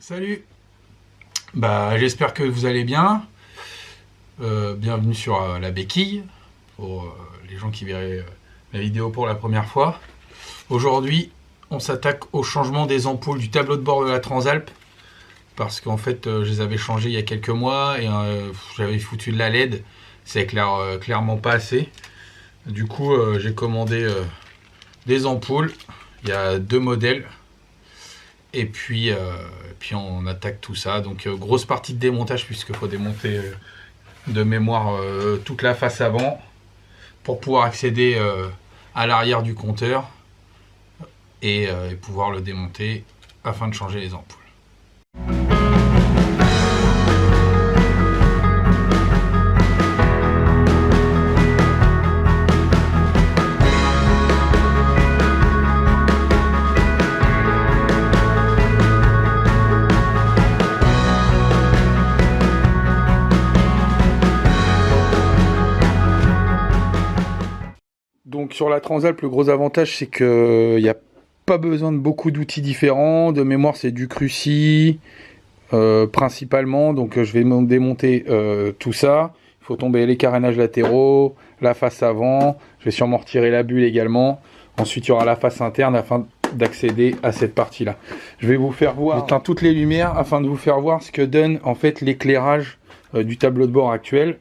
Salut. J'espère que vous allez bien. Bienvenue sur la béquille pour les gens qui verraient la vidéo pour la première fois. Aujourd'hui, on s'attaque au changement des ampoules du tableau de bord de la Transalp parce qu'en fait, je les avais changées il y a quelques mois et j'avais foutu de la LED. Ça éclaire clairement pas assez. Du coup, j'ai commandé des ampoules. Il y a deux modèles. Et puis on attaque tout ça. Donc grosse partie de démontage puisqu'il faut démonter de mémoire toute la face avant pour pouvoir accéder à l'arrière du compteur et pouvoir le démonter afin de changer les ampoules. Donc sur la Transalp, le gros avantage c'est qu'il n'y a pas besoin de beaucoup d'outils différents. De mémoire c'est du Cruci principalement. Donc je vais démonter tout ça. Il faut tomber les carénages latéraux, la face avant. Je vais sûrement retirer la bulle également. Ensuite il y aura la face interne afin d'accéder à cette partie là. Je vais vous faire voir, j'éteins toutes les lumières afin de vous faire voir ce que donne en fait l'éclairage du tableau de bord actuel.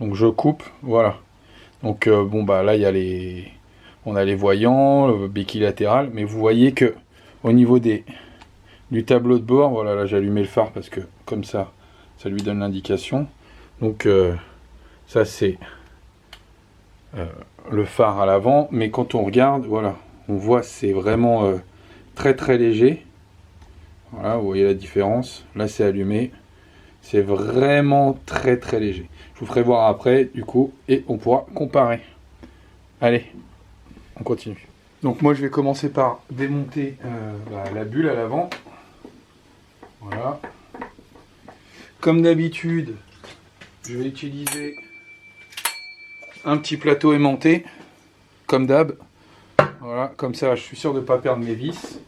Donc je coupe, voilà. Donc là il y a on a les voyants, le béquille latéral, mais vous voyez que au niveau du tableau de bord, voilà, là j'ai allumé le phare parce que comme ça lui donne l'indication. Donc ça c'est le phare à l'avant, mais quand on regarde, voilà, on voit c'est vraiment très très léger. Voilà, vous voyez la différence. Là c'est allumé, c'est vraiment très très léger. Je vous ferai voir après du coup et on pourra comparer. Allez, on continue. Donc moi je vais commencer par démonter la bulle à l'avant. Voilà. Comme d'habitude, je vais utiliser un petit plateau aimanté, comme d'hab. Voilà, comme ça je suis sûr de ne pas perdre mes vis.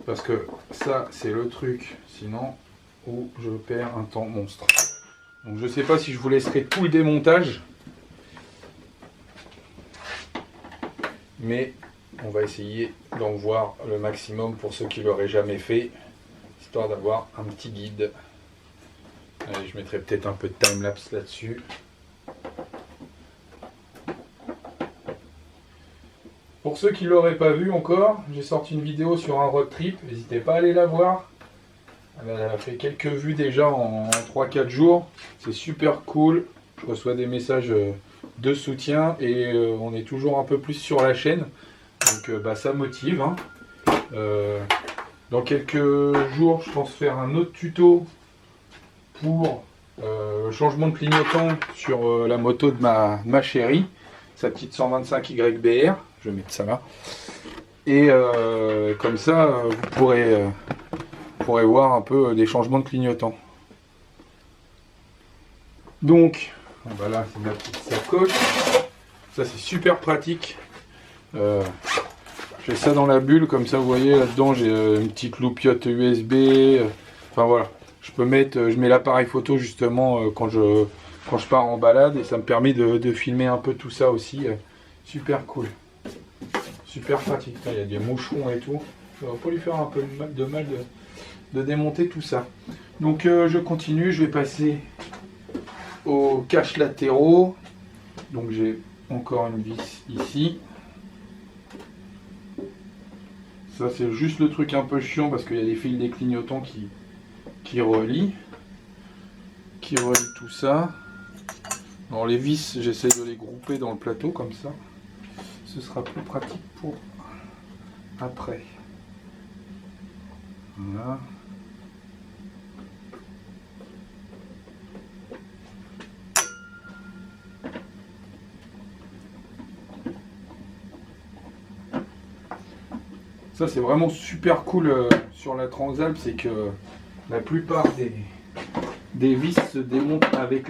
Parce que ça c'est le truc, sinon où je perds un temps monstre. Donc je ne sais pas si je vous laisserai tout le démontage. Mais on va essayer d'en voir le maximum pour ceux qui ne l'auraient jamais fait. Histoire d'avoir un petit guide. Allez, je mettrai peut-être un peu de timelapse là-dessus. Pour ceux qui ne l'auraient pas vu encore, j'ai sorti une vidéo sur un road trip. N'hésitez pas à aller la voir. Elle a fait quelques vues déjà en 3-4 jours. C'est super cool. Je reçois des messages de soutien et on est toujours un peu plus sur la chaîne. Donc ça motive. Hein. Dans quelques jours, je pense faire un autre tuto pour le changement de clignotant sur la moto de ma chérie. Sa petite 125 YBR. Je vais mettre ça là. Et comme ça, vous pourrez voir un peu des changements de clignotant. Donc, là c'est ma petite sacoche. Ça c'est super pratique. J'ai ça dans la bulle, comme ça vous voyez là-dedans j'ai une petite loupiote USB. Enfin voilà, je mets l'appareil photo justement quand je pars en balade et ça me permet de filmer un peu tout ça aussi. Super cool. Super pratique. Il y a des moucherons et tout. Ça va pas lui faire un peu de mal de démonter tout ça. Donc je continue, je vais passer aux caches latéraux. Donc j'ai encore une vis ici. Ça c'est juste le truc un peu chiant parce qu'il y a des fils des clignotants qui relient tout ça. Alors les vis, j'essaie de les grouper dans le plateau comme ça. Ce sera plus pratique pour après. Voilà. Ça c'est vraiment super cool sur la Transalp, c'est que la plupart des vis se démontent avec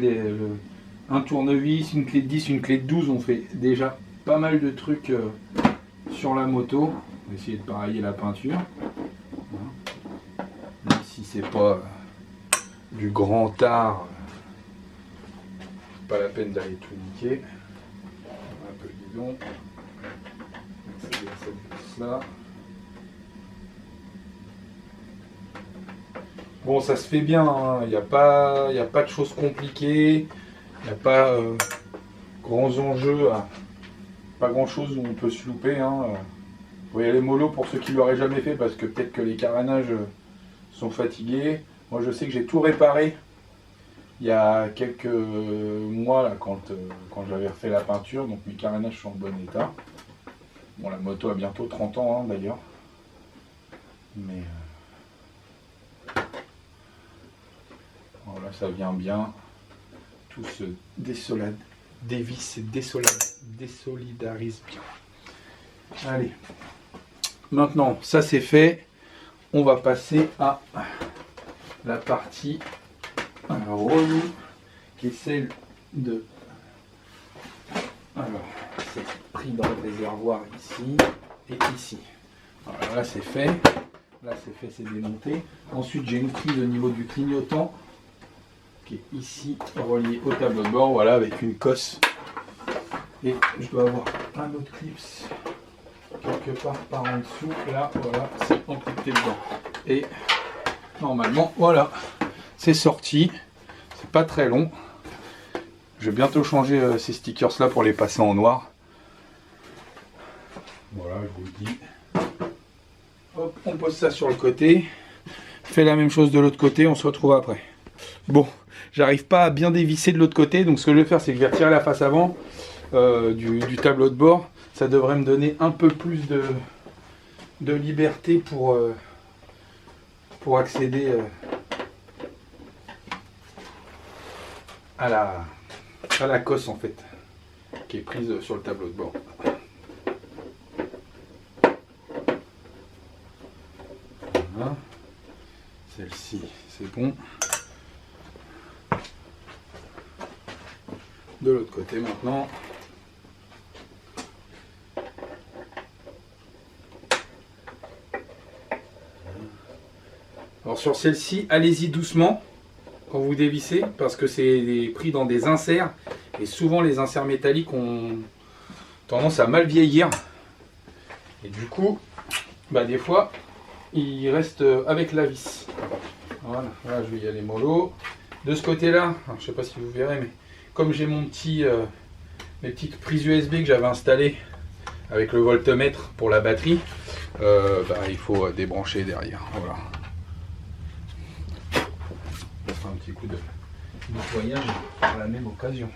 un tournevis, une clé de 10, une clé de 12. On fait déjà pas mal de trucs sur la moto. On va essayer de pareiller la peinture. c'est pas du grand art, pas la peine d'aller tout niquer. Un peu le bidon. C'est bien cette vis-là. Bon, ça se fait bien, il n'y a pas de choses compliquées, il n'y a pas grands enjeux, pas grand chose où on peut se louper. Vous voyez les molos pour ceux qui ne l'auraient jamais fait, parce que peut-être que les carénages sont fatigués. Moi je sais que j'ai tout réparé il y a quelques mois là, quand j'avais refait la peinture, donc mes carénages sont en bon état. Bon, la moto a bientôt 30 ans d'ailleurs, mais voilà, ça vient bien, tout se dévisse et désolidarise bien. Allez, maintenant ça c'est fait, on va passer à la partie relou, qui est celle de... Alors, c'est pris dans le réservoir ici et ici. Alors là c'est fait, c'est démonté. Ensuite j'ai une prise au niveau du clignotant qui est ici relié au tableau de bord, voilà, avec une cosse. Et je dois avoir un autre clips quelque part par en dessous. Là, voilà, c'est encrypté dedans. Et normalement, voilà, c'est sorti. C'est pas très long. Je vais bientôt changer ces stickers là pour les passer en noir. Voilà, je vous le dis. Hop, on pose ça sur le côté. Fait la même chose de l'autre côté, on se retrouve après. Bon, j'arrive pas à bien dévisser de l'autre côté, donc ce que je vais faire, c'est que je vais retirer la face avant du tableau de bord. Ça devrait me donner un peu plus de liberté pour accéder à la cosse en fait, qui est prise sur le tableau de bord. Voilà. Celle-ci, c'est bon. De l'autre côté maintenant. Alors sur celle-ci, allez-y doucement quand vous dévissez, parce que c'est pris dans des inserts, et souvent les inserts métalliques ont tendance à mal vieillir. Et du coup, des fois, il reste avec la vis. Voilà, là je vais y aller mollo. De ce côté-là, je ne sais pas si vous verrez, mais comme j'ai mes petites prises USB que j'avais installées avec le voltmètre pour la batterie, il faut débrancher derrière. Voilà. On fera un petit coup de nettoyage par la même occasion.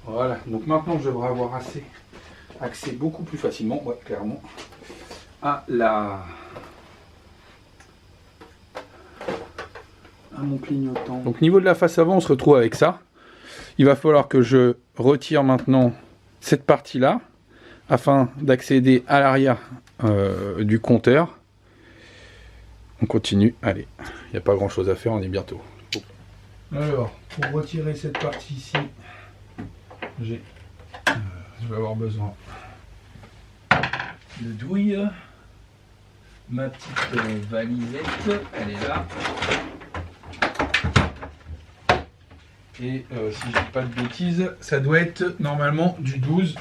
Voilà, donc maintenant je devrais avoir accès beaucoup plus facilement, ouais, clairement, à mon clignotant. Donc niveau de la face avant, on se retrouve avec ça. Il va falloir que je retire maintenant cette partie-là afin d'accéder à l'arrière du compteur. On continue, allez, il n'y a pas grand chose à faire, on est bientôt. Alors, pour retirer cette partie ici, je vais avoir besoin de douille. Ma petite valisette, elle est là. Et si je dis pas de bêtises, ça doit être normalement du 12. Je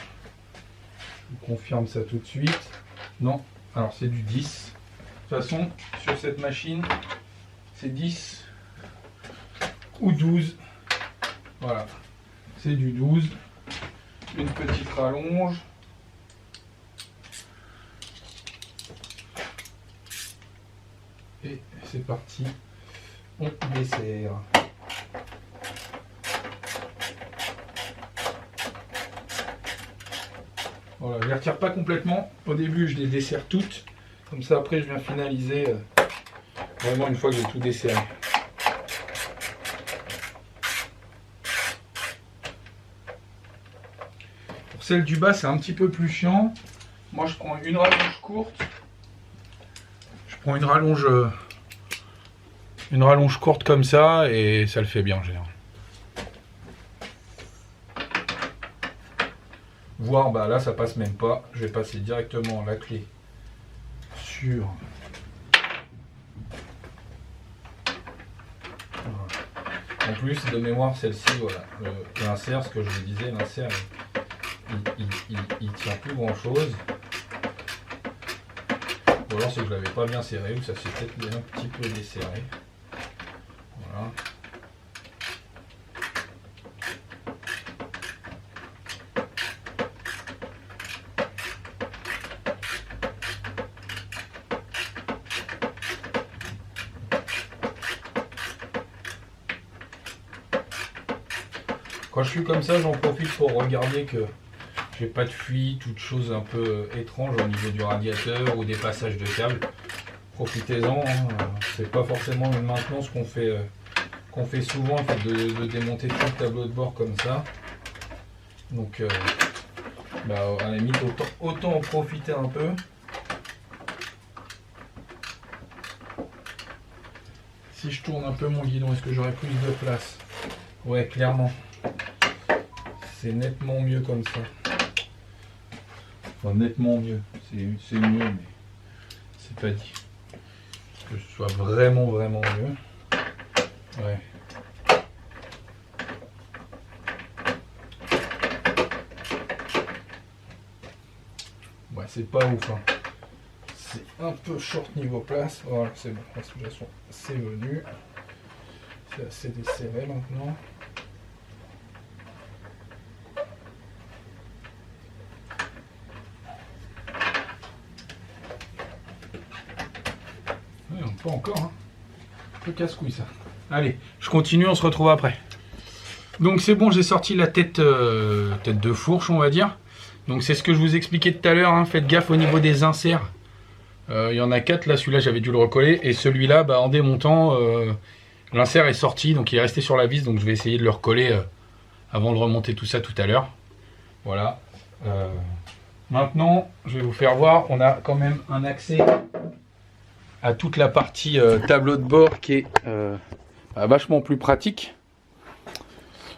vous confirme ça tout de suite. Non, alors c'est du 10. De toute façon, sur cette machine, c'est 10 ou 12. Voilà, c'est du 12. Une petite rallonge. Et c'est parti, on dessert. Voilà, je les retire pas complètement. Au début, je les desserre toutes. Comme ça, après, je viens finaliser vraiment une fois que j'ai tout desserré. Pour celle du bas, c'est un petit peu plus chiant. Moi, je prends une rallonge courte. Je prends une rallonge courte comme ça et ça le fait bien en général. Voir, là ça passe même pas. Je vais passer directement la clé sur En plus, de mémoire, celle-ci, voilà, l'insert, ce que je vous disais, l'insert, il tient plus grand-chose. Ou alors c'est que je l'avais pas bien serré, ou ça s'est peut-être un petit peu desserré. Voilà. Quand je suis comme ça, j'en profite pour regarder que j'ai pas de fuite ou de choses un peu étranges au niveau du radiateur ou des passages de câbles. Profitez-en, hein. C'est pas forcément une maintenance qu'on fait souvent, en fait, de démonter tout le tableau de bord comme ça. Donc à la limite, autant en profiter un peu. Si je tourne un peu mon guidon, est-ce que j'aurai plus de place? Ouais, clairement. C'est nettement mieux comme ça. Enfin, nettement mieux. C'est mieux, mais c'est pas dit que ce soit vraiment mieux. Ouais. Ouais, c'est pas ouf, hein. C'est un peu short niveau place. Voilà, c'est bon. La situation, c'est venu. C'est assez desserré maintenant. Pas encore, hein. Un peu casse-couille ça. Allez, je continue, on se retrouve après. Donc c'est bon, j'ai sorti la tête de fourche, on va dire. Donc c'est ce que je vous expliquais tout à l'heure, hein. Faites gaffe au niveau des inserts. Il y en a 4, là celui-là j'avais dû le recoller. Et celui-là, en démontant, l'insert est sorti, donc il est resté sur la vis. Donc je vais essayer de le recoller avant de remonter tout ça tout à l'heure. Voilà. Maintenant, je vais vous faire voir, on a quand même un accès à toute la partie tableau de bord qui est vachement plus pratique.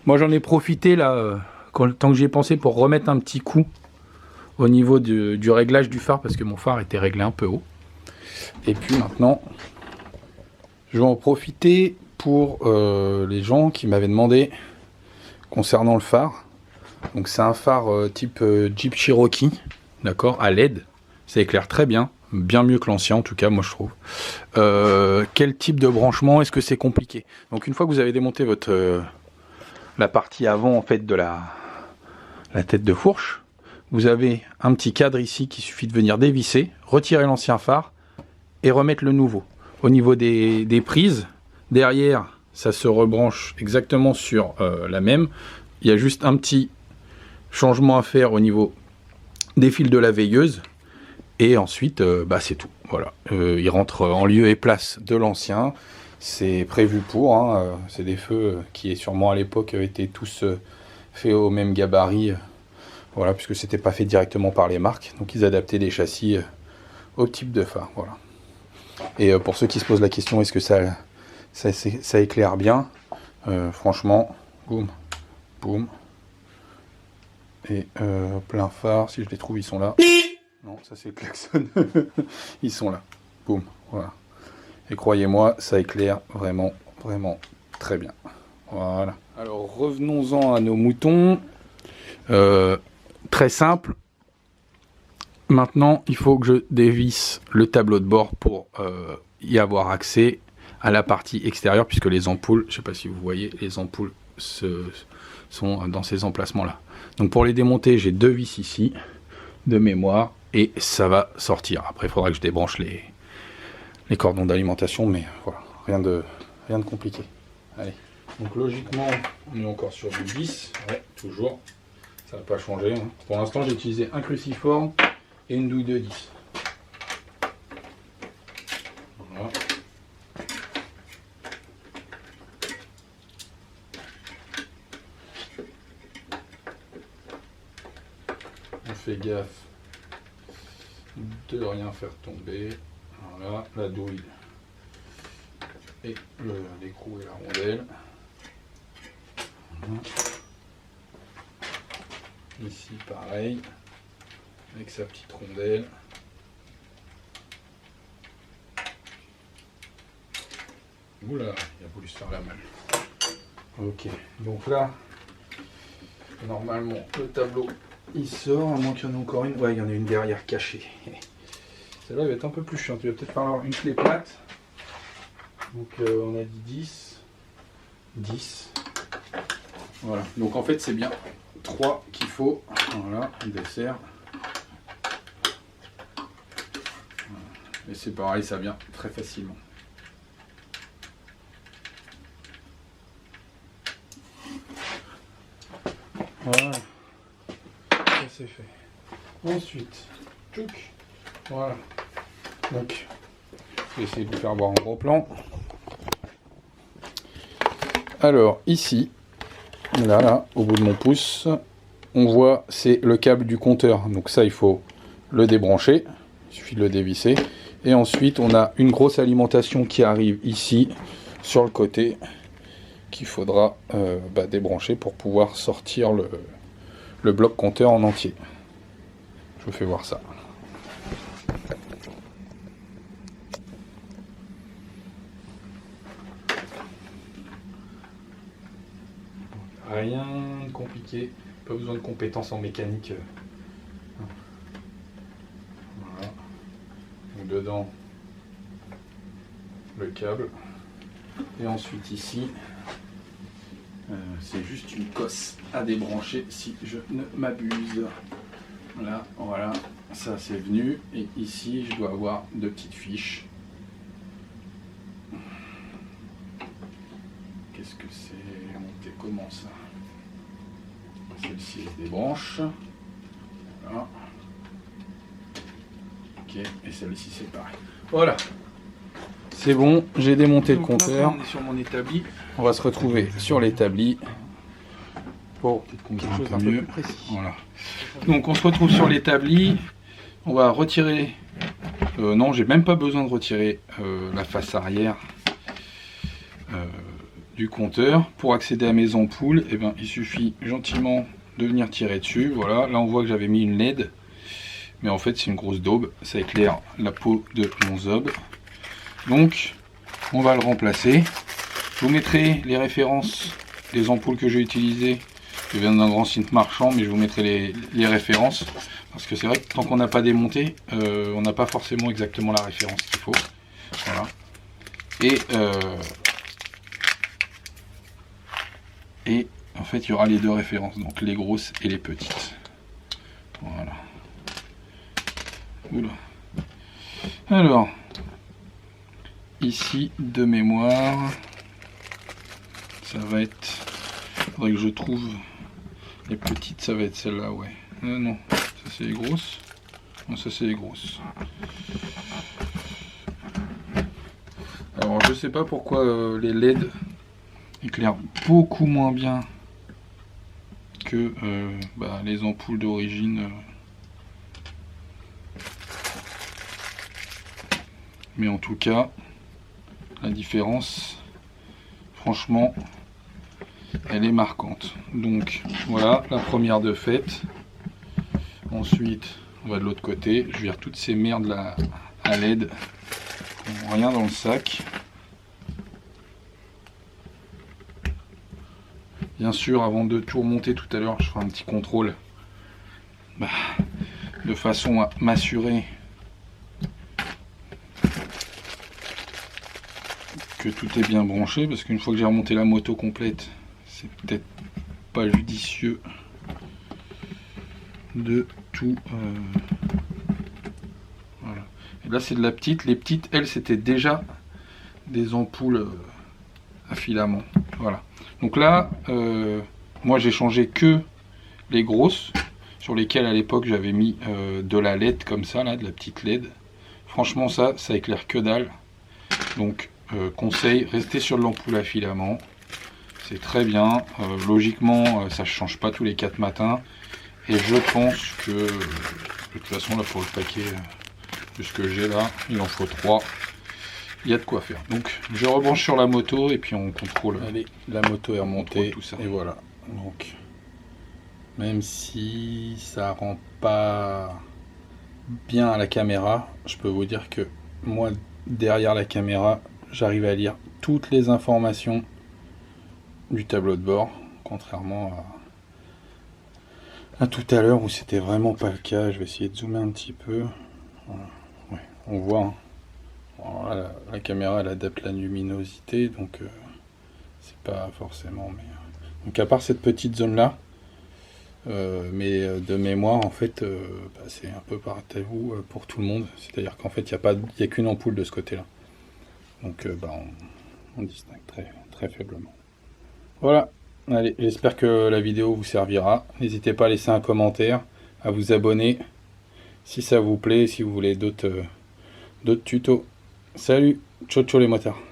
Moi j'en ai profité là, tant que j'y ai pensé, pour remettre un petit coup au niveau du réglage du phare, parce que mon phare était réglé un peu haut. Et puis maintenant, je vais en profiter pour les gens qui m'avaient demandé concernant le phare. Donc c'est un phare type Jeep Cherokee, d'accord, à LED. Ça éclaire très bien. Bien mieux que l'ancien en tout cas, moi je trouve. Quel type de branchement? Est-ce que c'est compliqué? Donc une fois que vous avez démonté la partie avant en fait de la tête de fourche, vous avez un petit cadre ici qu'il suffit de venir dévisser, retirer l'ancien phare et remettre le nouveau. Au niveau des prises, derrière ça se rebranche exactement sur la même. Il y a juste un petit changement à faire au niveau des fils de la veilleuse. Et ensuite, c'est tout. Voilà. Il rentre en lieu et place de l'ancien. C'est prévu pour. Hein. C'est des feux qui, sûrement à l'époque, étaient tous faits au même gabarit. Voilà, puisque c'était pas fait directement par les marques. Donc ils adaptaient des châssis au type de phare. Voilà. Et pour ceux qui se posent la question, est-ce que ça éclaire bien? Franchement, boum, boum. Et plein phare, si je les trouve, ils sont là. Non, ça c'est le klaxon. Ils sont là. Boum, voilà. Et croyez-moi, ça éclaire vraiment très bien. Voilà. Alors revenons-en à nos moutons. Très simple. Maintenant, il faut que je dévisse le tableau de bord pour y avoir accès à la partie extérieure, puisque les ampoules, je ne sais pas si vous voyez, les ampoules sont dans ces emplacements-là. Donc pour les démonter, j'ai 2 vis ici, de mémoire. Et ça va sortir. Après, il faudra que je débranche les cordons d'alimentation, mais voilà, rien de compliqué. Allez. Donc logiquement, on est encore sur du 10. Ouais, toujours. Ça n'a pas changé. Hein. Pour l'instant, j'ai utilisé un cruciforme et une douille de 10. Voilà. On fait gaffe de rien faire tomber. Voilà, la douille et l'écrou et la rondelle. Voilà. Ici pareil, avec sa petite rondelle. Oula, il a voulu se faire la malle. Ok, donc là, normalement, le tableau, il sort, à moins qu'il y en ait encore une. Ouais, il y en a une derrière cachée. Celle-là va être un peu plus chiante. Il va peut-être falloir une clé plate. Donc on a dit 10. 10. Voilà, donc en fait c'est bien 3 qu'il faut. Voilà, il dessert. Et c'est pareil, ça vient très facilement. Voilà, ça c'est fait. Ensuite, tchouk, voilà. Donc, je vais essayer de vous faire voir en gros plan. Alors, ici, là, au bout de mon pouce, on voit, c'est le câble du compteur. Donc ça, il faut le débrancher. Il suffit de le dévisser. Et ensuite, on a une grosse alimentation qui arrive ici, sur le côté, qu'il faudra débrancher pour pouvoir sortir le bloc compteur en entier. Je vous fais voir ça. Rien de compliqué, pas besoin de compétences en mécanique. Voilà. Donc dedans, le câble. Et ensuite ici, c'est juste une cosse à débrancher si je ne m'abuse. Là, voilà, ça c'est venu. Et ici, je dois avoir 2 petites fiches. Qu'est-ce que c'est? Monter comment ça? Celle-ci se débranche. Voilà. Ok, et celle-ci c'est pareil. Voilà. C'est bon, j'ai démonté le compteur. On est sur mon établi. On va se retrouver sur l'établi pour quelque chose un peu plus précis. Voilà. Donc on se retrouve sur l'établi. On va retirer. Non, j'ai même pas besoin de retirer la face arrière du compteur. Pour accéder à mes ampoules, eh ben, il suffit gentiment de venir tirer dessus. Voilà, là on voit que j'avais mis une LED, mais en fait c'est une grosse daube. Ça éclaire la peau de mon zob. Donc on va le remplacer. Je vous mettrai les références des ampoules que j'ai utilisées. Je viens d'un grand site marchand, mais je vous mettrai les références. Parce que c'est vrai que tant qu'on n'a pas démonté, on n'a pas forcément exactement la référence qu'il faut. Voilà. Et en fait, il y aura les 2 références, donc les grosses et les petites. Voilà. Oula. Alors, ici, de mémoire, ça va être... Il faudrait que je trouve les petites, ça va être celle-là, ouais. Non, ça c'est les grosses. Non, ça c'est les grosses. Alors, je sais pas pourquoi les LED éclairent beaucoup moins bien que les ampoules d'origine. Mais en tout cas, la différence, franchement, elle est marquante. Donc voilà, la première de faite. Ensuite, on va de l'autre côté. Je vire toutes ces merdes là à LED. Rien dans le sac. Bien sûr, avant de tout remonter tout à l'heure, je ferai un petit contrôle de façon à m'assurer que tout est bien branché, parce qu'une fois que j'ai remonté la moto complète, c'est peut-être pas judicieux de tout... Voilà. Et là c'est de la petite. Les petites, elles, c'était déjà des ampoules à filament. Voilà. Donc là, moi j'ai changé que les grosses, sur lesquelles à l'époque j'avais mis de la LED comme ça, là, de la petite LED. Franchement ça éclaire que dalle. Donc conseil, restez sur de l'ampoule à filament. C'est très bien. Logiquement, ça ne change pas tous les 4 matins. Et je pense que de toute façon, là pour le paquet de ce que j'ai là, il en faut 3. Il y a de quoi faire. Donc je rebranche sur la moto et puis on contrôle. Allez, la moto est remontée, tout ça. Et voilà. Donc même si ça rend pas bien à la caméra, je peux vous dire que moi derrière la caméra, j'arrive à lire toutes les informations du tableau de bord, contrairement à tout à l'heure où c'était vraiment pas le cas. Je vais essayer de zoomer un petit peu. Voilà. Ouais, on voit, hein. Alors là, la caméra elle adapte la luminosité, donc c'est pas forcément. Mais, donc à part cette petite zone là, mais de mémoire en fait, c'est un peu partout pour tout le monde. C'est-à-dire qu'en fait il n'y a qu'une ampoule de ce côté-là. Donc on distingue très, très faiblement. Voilà. Allez, j'espère que la vidéo vous servira. N'hésitez pas à laisser un commentaire, à vous abonner si ça vous plaît, si vous voulez d'autres tutos. Salut, ciao ciao les motards.